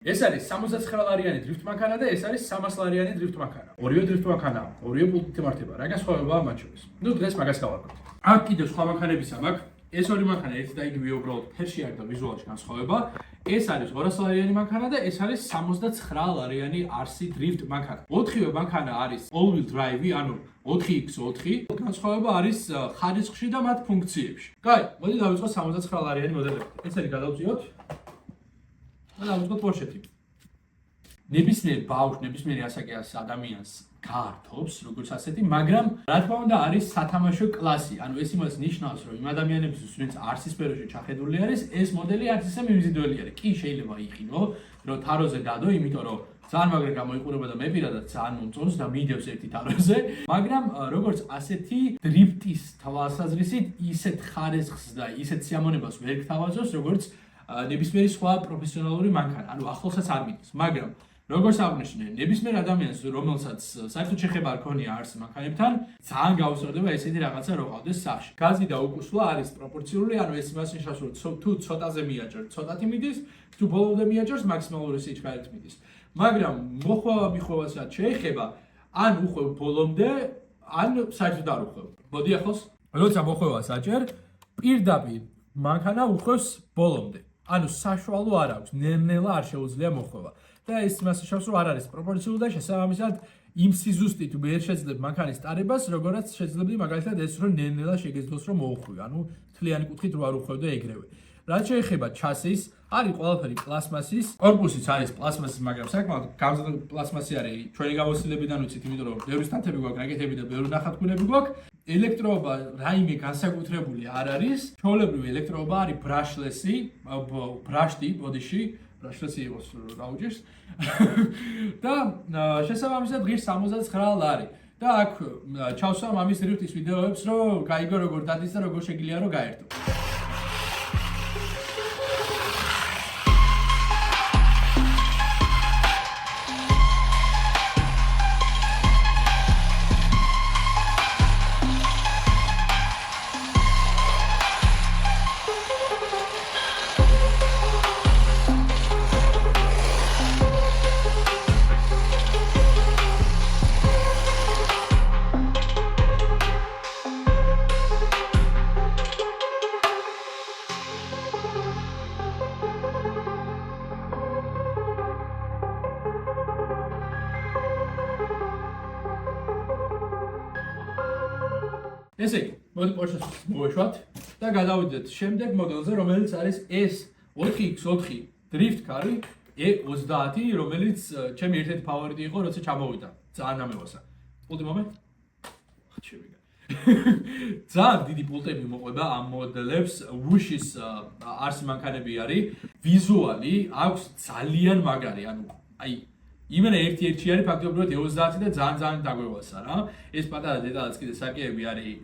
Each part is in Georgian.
ეს არის 69 ლარიანი დრიფტ მანქანა და ეს არის 300 ლარიანი დრიფტ მანქანა. ორივე დრიფტ მანქანა, ორივე პულტით იმართება. რა განსხვავებაა მათ შორის? ნუ დღეს მაგას გავარკვევთ. აქ კიდევ სხვა მანქანებისა მაქვს. ეს ორი მანქანა ერთი და იგივე უბრალოდ ფერში არის და ვიზუალში განსხვავება. ეს არის 200 ლარიანი მანქანა და ეს არის 69 ლარიანი RC drift მანქანა. ოთხივე მანქანა არის all wheel drive, ანუ 4x4. განსხვავება არის ხარისხში და მათ ფუნქციებში. კაი, მოდი დავიწყოთ 69 ლარიანი მოდელები. ეს არის გადავწიოთ. და დავიწყოთ პორშეთი. ნებისმიერ ბავშვს, ნებისმიერ ასაკის ადამიანს გაართობს, როგორც ასეთი, მაგრამ რა თქმა უნდა არის სათამაშო კლასი. ანუ ეს იმას ნიშნავს, რომ იმ ადამიანებისთვის, ვინც RC სფეროში ჩახედული არის, ეს მოდელი არც ისე მიმზიდველი არის. კი, შეიძლება იყინო, რომ თაროზე დადო, იმიტომ რომ ძალიან მაგრა გამოიყურება და მე პირადად ძალიან მომწონს და მიდევს ერთი თაროზე, მაგრამ როგორც ასეთი დრიფტის თვალსაზრისით ისეთ ხარისხს და ისეთ სიამონებას ვერ გთავაზობს, როგორც ნებისმიერი სხვა პროფესიონალური მანქანა. ანუ ახლოსაც არ მიდის, მაგრამ როგორც აღნიშნე, ნებისმიერ ადამიანს, რომელსაც საერთოდ შეხება არ ქონია RC მანქანებთან, ძალიან გაუსწორდება ესეთი რაღაცა რო ყავდეს სახში. გაზი და უკუსვლა არის პროპორციული, ანუ ეს იმას ნიშნავს, რომ თუ ცოტაზე მიაჭრ, ცოტათი მიდის, თუ ბოლომდე მიაჭრს, მაქსიმალური სიჩქარით მიდის. მაგრამ მოხვევა-მიხვევას რაც შეეხება, ან უხვევ ბოლომდე, ან საერთოდ არ უხვევ. მოდი ახლა, როცა მოხვევას აჭერ, პირდაპირ მანქანა უხვევს ბოლომდე. ანუ საშუალო არ აქვს, ნელ-ნელა არ შეუძლია მოხვევა. და ეს იმას ნიშნავს, რომ არ არის პროპორციული და შესაბამისად იმ სიზუსტით ვერ შეძლებ მანქანის ტარებას, როგორაც შეძლებდი მაგალითად ეს რომ ნელ-ნელა შეგეძლოს რომ მოუხვიო. ანუ თლიანი კუთხით რო არ უხვევდე ეგრევე. რაც შეეხება ჩასის, არის ყველაფერი პლასმასის, კორპუსიც არის პლასმასის, მაგრამ საკმაოდ გამზრდელი პლასმასი არის. ჩვენი გამოცდილებიდან ვიცით, იმიტომ რომ ბევრი სტანთები გვაქვს, რაკეტები და ბევრი ნახატგუნები გვაქვს. ელექტროობა რაიმე განსაკუთრებული არ არის. ჩვეულებრივი ელექტროობა არის ბრაშლესი, ბრაშტი ბოდიში, ბრაშლესი იყოს რა უჭირს. და შესაბამისად ღირს 69 ლარი. და აქ ჩავსვამ ამის დრიფტის ვიდეოებს, რომ გაიგო როგორ დადის და როგორ შეგიძლია რომ გაერთო. ესე იგი, მოდი პორშეს მოვეშვათ და გადავიდეთ შემდეგ მოდელზე, რომელიც არის ეს 4x4 drift car E30, რომელიც ჩემი ერთ-ერთი ფავორიტი იყო, როცა ჩამოვიდა. ძალიან ამევასა. პულტი მომენტ. შევიგე. ძალიან დიდი პულტები მოყვება ამ მოდელებს. Wush-ის RC მანქანები არის. ვიზუალი აქვს ძალიან მაგარი, ანუ აი იმენა ერთ-ერთი არის ფაქტობრივად E30 და ძალიან დაგვევასა რა. ეს პატარა დეტალიც კიდე საკეები არის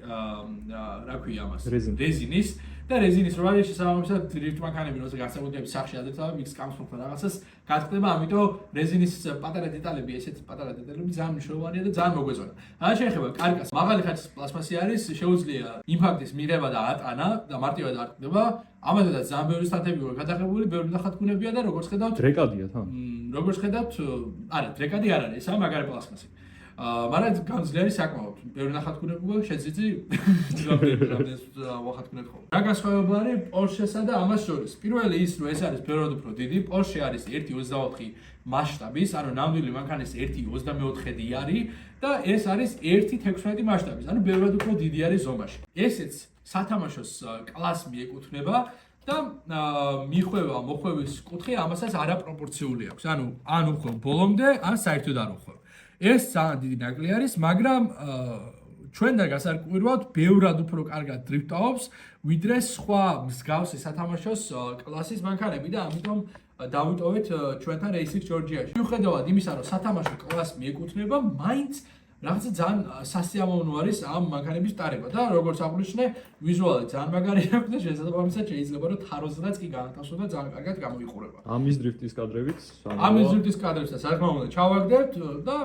რა ქვია ამას? რეზინის და რეზინის რო არის შესაბამისად დრიფტ მანქანები როცა განსაკუთრებით სახში ადრესავენ მიქს კამსმოხდა რაღაცას გატყდება, ამიტომ რეზინის პატარა დეტალები, ესეთი პატარა დეტალები ძალიან მნიშვნელოვანია და ძალიან მოგვეწონა. რა შეეხება კარკას, მაღალი ხარისხის პლასმასი არის, შეუძლია იმპაქტის მიღება და ატანა და მარტივად არ ტყდება. ამათაც ძალიან ბევრი სტანთები გვაქვს გადაღებული, ბევრი ნახატგუნებია და როგორც ხედავთ, დრეკადია თან. როგორც ხედავთ, არა, დრეკადი არ არის, ესაა მაგარი პლასმასი. მაგრამ განძლიერი საკმაოდ. ბევრი ნახატგუნები გვაქვს, შეძიცი რამდენს ვახატგუნებ ხოლმე. რა განსხვავება არის Porsche-სა და ამას შორის? პირველი ის, რომ ეს არის ბევრად უფრო დიდი, Porsche არის 1.24 მასშტაბის, ანუ ნამდვილი მანქანის 1.24 არის და ეს არის 1.16 მასშტაბის, ანუ ბევრად უფრო დიდი არის ზომაში. ესეც სათამაშოს კლასს მიეკუთვნება და მიხვევა მოხვევის კუთხე ამასაც არაპროპორციული აქვს. ან უხვევ ბოლომდე, ან საერთოდ არ უხვევ. ეს ძალიან დიდი ნაკლი არის, მაგრამ ჩვენთან გასარკვირვად ბევრად უფრო კარგად დრიფტავს, ვიდრე სხვა მსგავსი სათამაშოს კლასის მანქანები და ამიტომ დავიტოვეთ ჩვენთან Racing Georgia-ში. მიუხედავად იმისა, რომ სათამაშო კლასს მიეკუთვნება, მაინც რაღაცა ძალიან სასიამოვნო არის ამ მანქანების ტარება და როგორც აღნიშნე, ვიზუალი ძალიან მაგარი აქვს და შესაბამისად შეიძლება რომ თაროზედაც კი განათავსო და ძალიან კარგად გამოიყურება. ამის დრიფტის კადრებით, ამის დრიფტის კადრებსაც რა თქმა უნდა ჩავაგდებთ და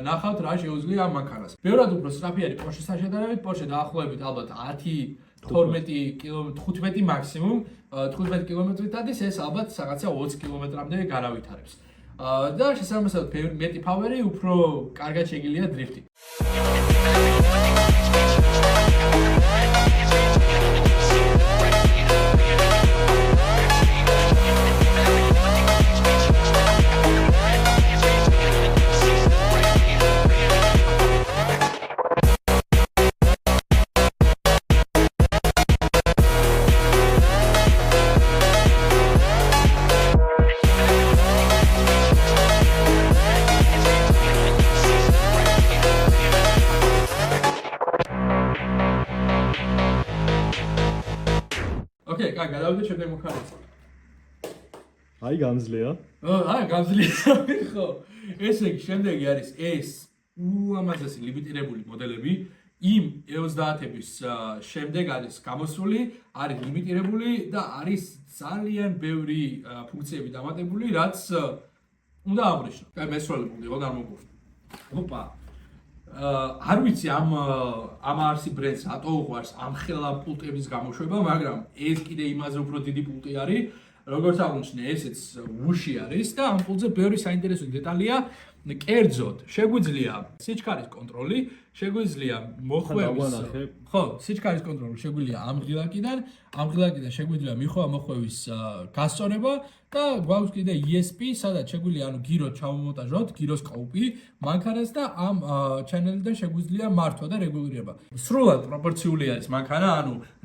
ნახავთ რა შეუძლია ამ მანქანას. ბევრად უფრო სწრაფი არის Porsche-სთან შედარებით, Porsche დაახლოებით ალბათ 10 15 მაქსიმუმ 15 კილომეტრით ადის, ეს ალბათ რაღაცა 20 კილომეტრამდე გარავითარებს. და შესაბამისად მეტი ფავერი უფრო კარგად შეგიძლია დრიფტი. ოკეი, კაი, გადავიდეთ შემდეგ მოხარეს. აი გამძლეა. გამძლეა, ხო. ესე იგი, შემდეგი არის ეს ულამაზესი ლიმიტირებული მოდელები. იმ E30-ების შემდეგ არის გამოსული, არის ლიმიტირებული და არის ძალიან ბევრი ფუნქციები დამატებული, რაც უნდა აღვნიშნო. კაი, მესროლი მოვიდე, არ მოგურთ. ოპა. არ ვიცი ამ არსი ბრენდს რატო უყვარს ამ ხელა პულტების გამოშვება, მაგრამ ეს კიდე იმაზე უფრო დიდი პულტი არის, როგორც აღვნიშნე, ესეც ვუში არის და ამ პულტზე ბევრი საინტერესო დეტალია. კერძოდ, შეგვიძლია სიჩქარის კონტროლი, შეგვიძლია მოხვევის, ხო, სიჩქარის კონტროლი შეგვიძლია ამ ღილაკიდან შეგვიძლია მიხვევა-მოხვევის გასწორება და გვაქვს კიდე ESP, სადაც შეგვიძლია გირო ჩავმონტაჟოთ, გიროსკოპი, მანქანას და ამ ჩანელიდან შეგვიძლია მართვა და რეგულირება. სრულად პროპორციული არის მანქანა,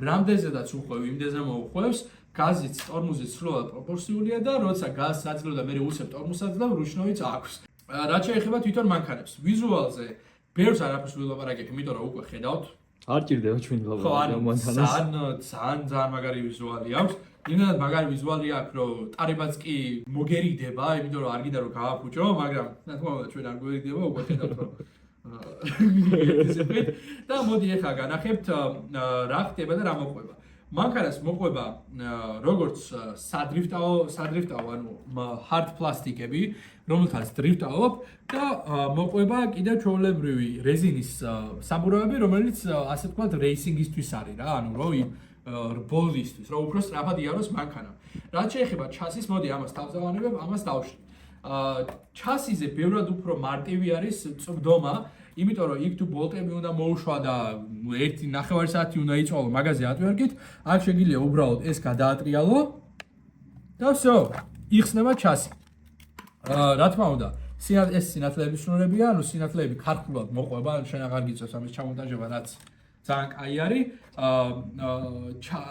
რამდენზედაც უხვევ, იმდენზე მოუხვევს. გაზიც, ტორმუზიც სრულად პროპორციულია და როცა გაზს აძლევ და მე უსებ ტორმუზსაც და რუშნოვიც აქვს. რაც შეეხება თვითონ მანქანებს. ვიზუალზე ბევრს არაფერს ვილაპარაკებ, იმიტომ რომ უკვე ხედავთ. არ ჭირდება ჩვენი ლაპარაკი მანქანას. ძალიან მაგარი ვიზუალი აქვს. იმდენად მაგარი ვიზუალი აქვს, რომ ტარებაც კი მოგერიდება, იმიტომ რომ არ გინდა რომ გავაფუჭო, მაგრამ რა თქმა უნდა ჩვენ არ გვერიდება, უკვე ხედავთ რომ და მოდი ახლა განახებთ რა ხდება და რა მოყვება. მანქანას მოყვება როგორც სადრიფტაო, hard პლასტიკები, რომელთაც დრიფტაობ და მოყვება კიდევ ჩვეულებრივი რეზინის საბურავები, რომელიც ასე ვთქვათ რეისინგისთვის არის რა, რბოლისთვის, რომ უფრო სწრაფად იაროს მანქანა. რაც შეეხება ჩასის, მოდი ამას თავზავანებებ, ამას დავშლით. ჩასიზე ბევრად უფრო მარტივი არის წვდომა, იმიტომ რომ იქ თუ ბოლტები უნდა მოუშვა და 1.5 საათი უნდა იწვალო მაგაზე ატვერგით, აქ შეგიძლია უბრალოდ ეს გადაატრიალო და всё, იხსნება ჩასი. რა თქმა უნდა, ეს სინათლეების შნურებია, სინათლეები ქართულად მოყვება, შენ აღარ გიწევს ამის ჩამონტაჟება, რაც ძალიან კაი არის.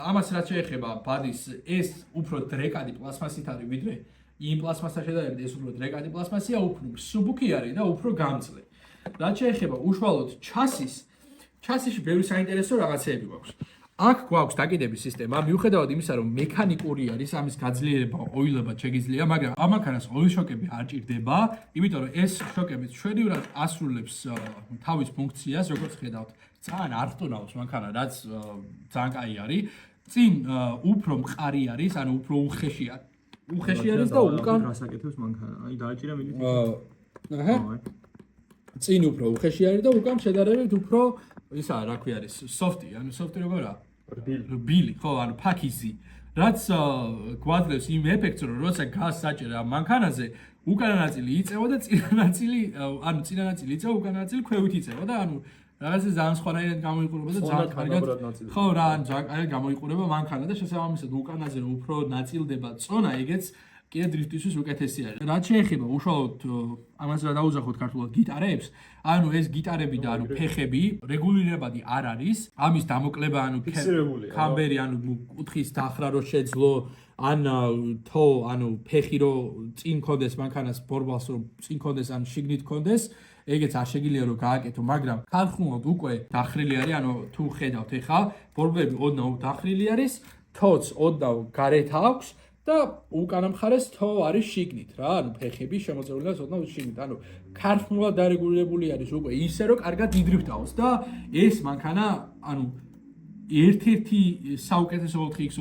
ამას რაც შეეხება ბადის, ეს უფრო დრეკადი პლასმასით არის, ვიდრე იმ პლასმასთან შედარებით ეს უფრო დრეკადი პლასმასია, უფრო მსუბუქი არის და უფრო გამძლე. რაც შეეხება უშუალოდ ჩასისში ბევრი საინტერესო რაღაცეები გვაქვს. აქ გვაქვს დაკიდების სისტემა, მიუხედავად იმისა, რომ მექანიკური არის, ამის გაძლიერება, ოილებად შეგიძლია, მაგრამ ამ მანქანას ოილ შოკები არ ჭირდება, იმიტომ რომ ეს შოკები ჩვეულებრივად ასრულებს თავის ფუნქციას, როგორც ხედავთ, ძალიან არ რტუნავს მანქანა, რაც ძალიან კაი არის. წინ უფრო მყარი არის, უფრო უხეში არის და უკან რასაკეთებს მანქანა? აი დააჭირა მიდით. წინ უფრო უხეში არის და უკან შედარებით უფრო ისა რა ქვია არის სოფტი, სოფტი როგორა? რბილი, ხო, ფაქიზი. რაც გვაძლევს იმ ეფექტს, რომ როცა გაზს საჭირა მანქანაზე, უკანა ნაწილი იწევა და წინა ნაწილი იწევა, უკანა ნაწილი ქვევით იწევა და რაღაცა ძალიან სხვანაირად გამოიყურება და ძალიან კარგად. ხო, ძალიან კარგად გამოიყურება მანქანა და შესაბამისად უკანაზე რომ უფრო ნაწილდება წონა, ეგეც კიდე დრიფტისთვის უკეთესი არის. რაც შეეხება უშუალოდ ამას რა დაუძახოთ ქართულად გიტარებს, ეს გიტარები და ფეხები რეგულირებადი არ არის. ამის დამოკლება, კამბერი, კუთხის დახრა რო შეძლო, ფეხი რო წინ კონდეს მანქანას ბორბალს რო წინ კონდეს, შიგნით კონდეს, ეგეც არ შეგიძლია რომ გააკეთო, მაგრამ ქართულად უკვე დახრილი არის, თუ ხედავთ ეხა, ბორბლები ოდნავ დახრილი არის, თოც ოდნავ გარეთ აქვს. და უკანა მხარეს თო არის შიგნით რა, ფეხები შემოწეულია ოდნავ შიგნით. ქართულად დარეგულირებული არის უკვე ისე, რომ კარგად იდრიფტავს და ეს მანქანა, ერთ-ერთი საუკეთესო 4X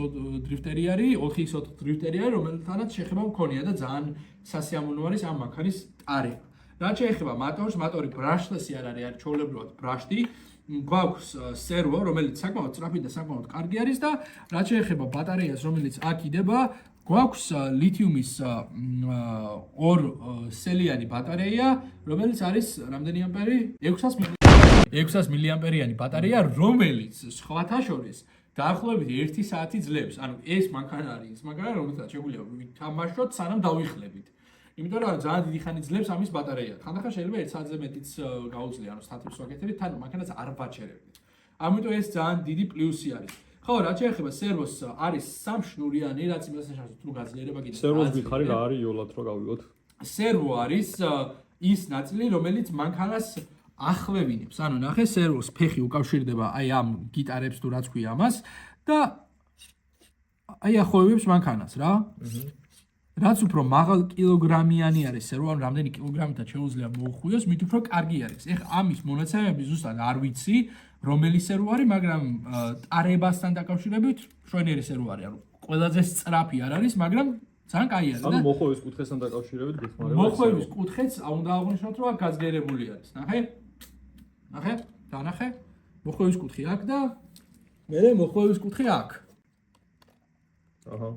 დრიფტერი არის, 4X4 დრიფტერი არის, რომელთანაც შეხება მქონია და ძალიან სასიამოვნო არის ამ მანქანის ტარება. რაც შეეხება მატორს, მატორი ბრაშლესი არ არის ჩვეულებრივად ბრაშტი. გვაქვს სერვო, რომელიც საკმაოდ სწრაფი და საკმაოდ კარგი არის და რაც შეეხება ბატარეას, რომელიც აქ იდება, გვაქვს ლითიუმის 2 სელიანი ბატარეა, რომელიც არის რამდენი ამპერი? 600 მილიამპერიანი ბატარეა, რომელიც სხვათა შორის დაახლოებით 1 საათი ძლებს. ანუ ეს მანქანა არის ის მანქანა, რომელსაც შეგვიძლია ვითამაშოთ, სანამ დავიხლებით. იმიტომ რომ ძალიან დიდი ხანი ძლებს ამის ბატარეა. ხანდახან შეიძლება 1 საათზე მეტიც გაუძლია, ანუ სტატებს ვაკეთებთ, თან მანქანას არ ვაჩერებდით. ამიტომ ეს ძალიან დიდი პლუსი არის. ხო, რაც შეეხება სერვოს, არის 3 შნურიანი, რაც იმას ნიშნავს, თუ გაძლიერება კიდე. სერვოს ვიხარი რა არის იოლად რო გავიგოთ. სერვო არის ის ნაწილი, რომელიც მანქანას ახვევინებს. ანუ ნახე, სერვოს ფეხი უკავშირდება აი ამ გიტარებს თუ რაც ქვია ამას და აი ახვევებს მანქანას რა. რაც უფრო მაღალ კილოგრამიანი არის სერვო, ან რამდენი კილოგრამითაც შეუძლია მოუხვიოს, მით უფრო კარგი არის. ეხლა ამის მონაცემები ზუსტად არ ვიცი, რომელი სერვო არის, მაგრამ ტარებასთან დაკავშირებით შვენიერი სერვო არის. ანუ ყველაზე სწრაფი არ არის, მაგრამ ძალიან კაი არის. ანუ მოხვევის კუთხესთან დაკავშირებით გეხმარება. მოხვევის კუთხეც უნდა აღვნიშნოთ, რომ აქ გაძლიერებული არის. ნახე? ნახე? დანახე? მოხვევის კუთხე აქ და მერე მოხვევის კუთხე აქ. აჰა.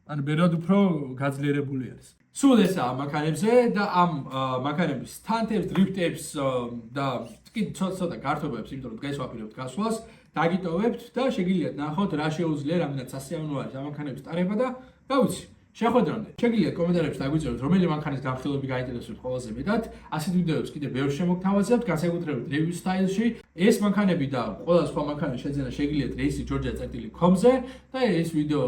ანუ ბერად უფრო გაძლიერებული არის. სულ ესაა მანქანებზე და ამ მანქანების თანთებს, დრიფტებს და კიდე ცოტა გართობებს, იმიტომ რომ დღეს ვაპირებთ გასვლას, დაგიტოვებთ და შეგიძლიათ ნახოთ რა შეუძლია, რამდენად სასიამოვნო არის ამ მანქანების ტარება და რა ვიცი, შეხვედრამდე. შეგიძლიათ კომენტარებში დაგვიწეროთ, რომელი მანქანის გამხილვები გაინტერესებთ ყველაზე მეტად. ასეთ ვიდეოებს კიდე ბევრ შემოგთავაზებთ, განსაკუთრებით review style-ში. ეს მანქანები და ყველა სხვა მანქანის შეძენა შეგიძლიათ racinggeorgia.com-ზე და ეს ვიდეო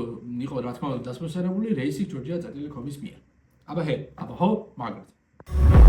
იყო რა თქმა უნდა დასპონსორებული racinggeorgia.com-ის მიერ. აბა ჰე, აბა ჰო, მაგრად.